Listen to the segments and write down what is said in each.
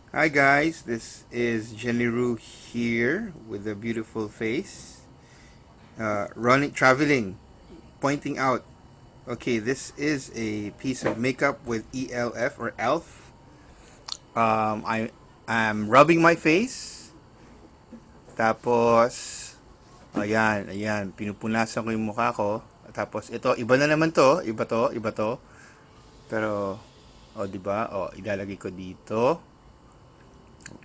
Hi guys, this is Jeniru here with a beautiful face. Running, traveling, pointing out. Okay, this is a piece of makeup with ELF or ELF. I am rubbing my face. Tapos, ayan, pinupunasan ko yung mukha ko. Tapos ito, iba na naman to, iba to. Pero, di ba? Ilalagay ko dito.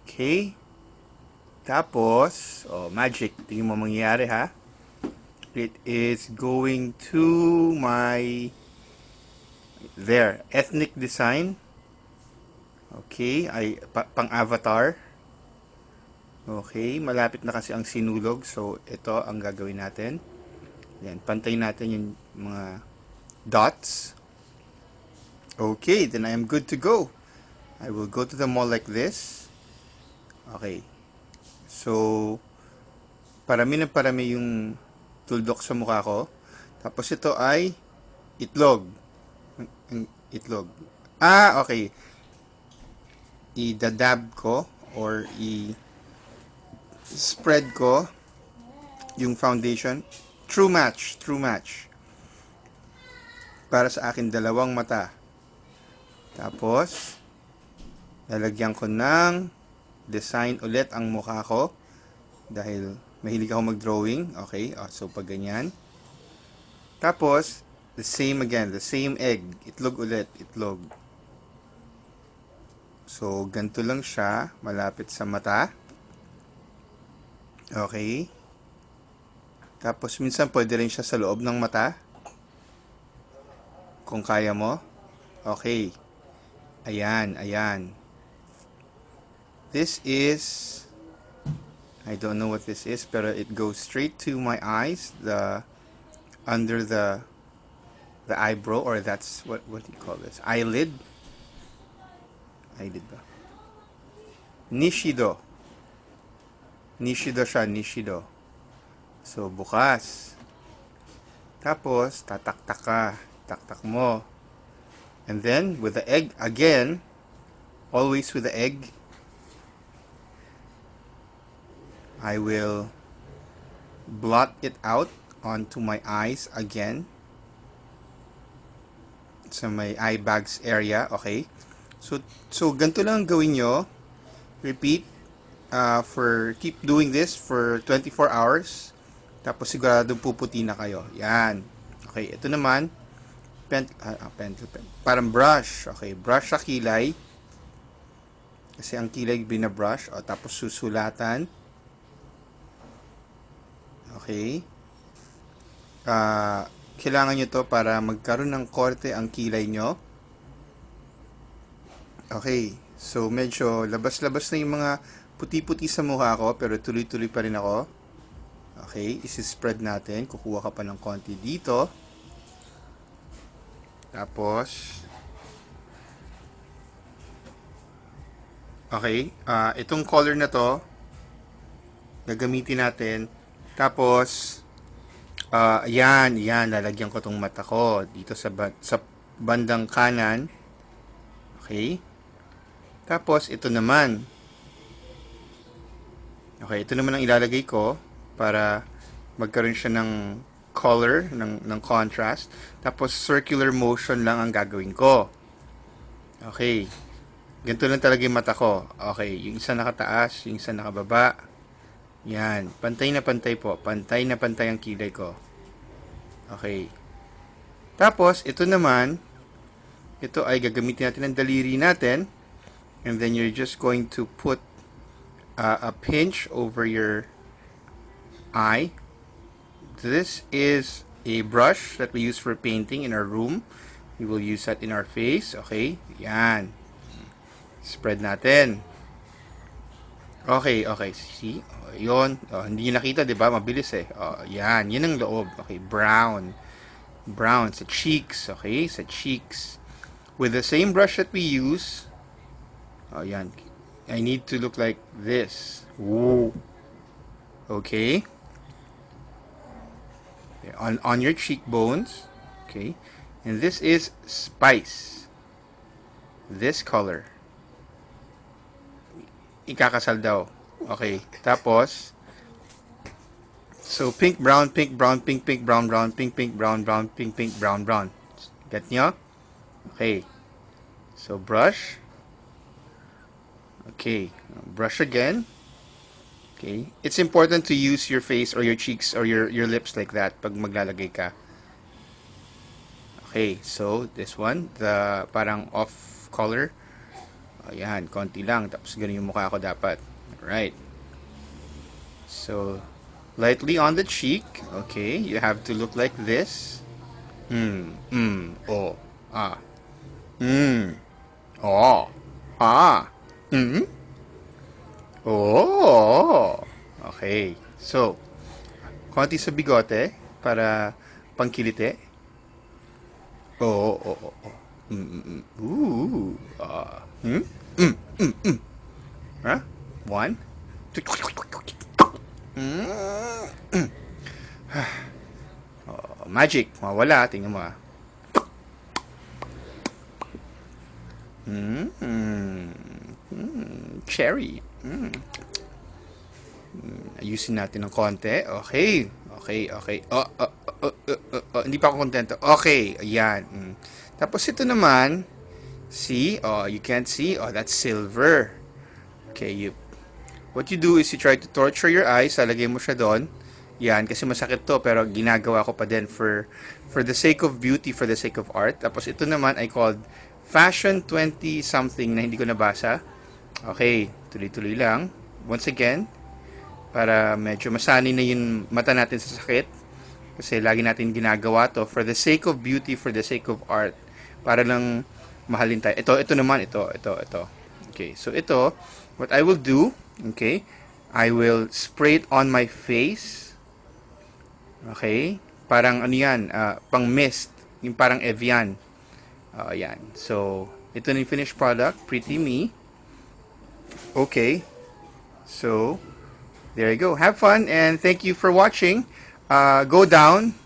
Okay. Tapos, magic. Tingin mo mangyayari ha. It is going to my ethnic design. Okay, ay pang avatar. Okay, malapit na kasi ang sinulog. So, ito ang gagawin natin. Yan, pantay natin yung mga dots. Okay, then I am good to go. I will go to the mall like this. Okay. So, parami na parami yung tuldok sa mukha ko. Tapos ito ay itlog. Itlog. Okay. I-dab ko or i-spread ko yung foundation. True match. Para sa akin dalawang mata. Tapos, lalagyan ko ng design ulit ang mukha ko. Dahil mahilig ako mag-drawing. Okay, so pag ganyan. Tapos, the same again, the same egg. Itlog ulit, itlog. So, ganito lang siya, malapit sa mata. Okay. Tapos, minsan pwede rin siya sa loob ng mata. Kung kaya mo. Okay. Ayan. This is, I don't know what this is, pero it goes straight to my eyes, under the eyebrow, or that's, what do you call this? Eyelid ba? Nishido siya. So, bukas. Tapos, taktak mo. And then, with the egg, again, always with the egg, I will blot it out onto my eyes again. Sa may eye bags area, okay? So ganito lang gawin nyo. Repeat. Keep doing this for 24 hours. Tapos siguradong puputi na kayo. Yan. Okay, ito naman. Pencil pen. Parang brush. Okay, brush sa kilay. Kasi ang kilay binabrush. Tapos susulatan. Okay. Kailangan nyo to para magkaroon ng korte ang kilay nyo. Okay. So, medyo labas-labas na yung mga puti-puti sa mukha ko, pero tuloy-tuloy pa rin ako. Okay. Isi-spread natin. Kukuha ka pa ng konti dito. Tapos, okay. Itong color na to, gagamitin natin. Tapos, ayan, lalagyan ko tong mata ko dito sa bandang kanan. Okay. Tapos, ito naman. Okay, ito naman ang ilalagay ko para magkaroon siya ng color, ng contrast. Tapos, circular motion lang ang gagawin ko. Okay. Ganito lang talaga yung mata ko. Okay, yung isa nakataas, yung isa nakababa. Yan, pantay na pantay po. Pantay na pantay ang kilay ko. Okay. Tapos, ito naman, ito ay gagamitin natin ang daliri natin. And then you're just going to put a pinch over your eye. This is a brush that we use for painting in our room. We will use that in our face. Okay. Yan. Spread natin. Okay. See? Yun. Hindi nyo nakita, di ba? Mabilis eh. Yan. Yan ang loob. Okay. Brown sa cheeks. Okay. Sa cheeks. With the same brush that we use, yan. I need to look like this. Ooh. Okay. On your cheekbones. Okay. And this is spice. This color. ikakasal daw. Okay. Tapos, so, pink, brown, pink, brown, pink, pink, brown, brown, pink, pink, brown, brown, pink, pink, brown, brown. Get nyo? Okay. So, brush. Okay. Brush again. Okay. It's important to use your face or your cheeks or your lips like that pag maglalagay ka. Okay. So, this one, the parang off color. Ayan, konti lang. Tapos, ganun yung mukha ko dapat. Alright. So, lightly on the cheek. Okay. You have to look like this. Oh, ah. Oh, ah. Oh. Okay. So, konti sa bigote para pangkilite. Oh, oh, oh, oh. Ooh. Huh? One. Oh, magic. Mawala. Tingnan mo ah. Cherry. Ayusin natin ng konti. Okay. Okay, okay. Hindi pa ako kontento. Okay, ayan. Tapos ito naman, see? Oh, you can't see? Oh, that's silver. Okay, what you do is you try to torture your eyes. Lalagay mo siya doon. Yan, kasi masakit to, pero ginagawa ko pa din for the sake of beauty, for the sake of art. Tapos ito naman ay called Fashion 20 something na hindi ko nabasa. Okay, tuloy-tuloy lang. Once again, para medyo masanay na yung mata natin sa sakit. Kasi lagi natin ginagawa to for the sake of beauty, for the sake of art. Para lang mahalin tayo. Ito naman, ito. Okay, so ito, what I will do, okay, I will spray it on my face. Okay, parang ano yan, pang mist, yung parang Evian. Yan. So, ito na yung finished product, Pretty Me. Okay. So, there you go. Have fun and thank you for watching. Go down,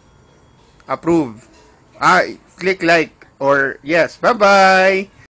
approve, click like, or yes. Bye-bye.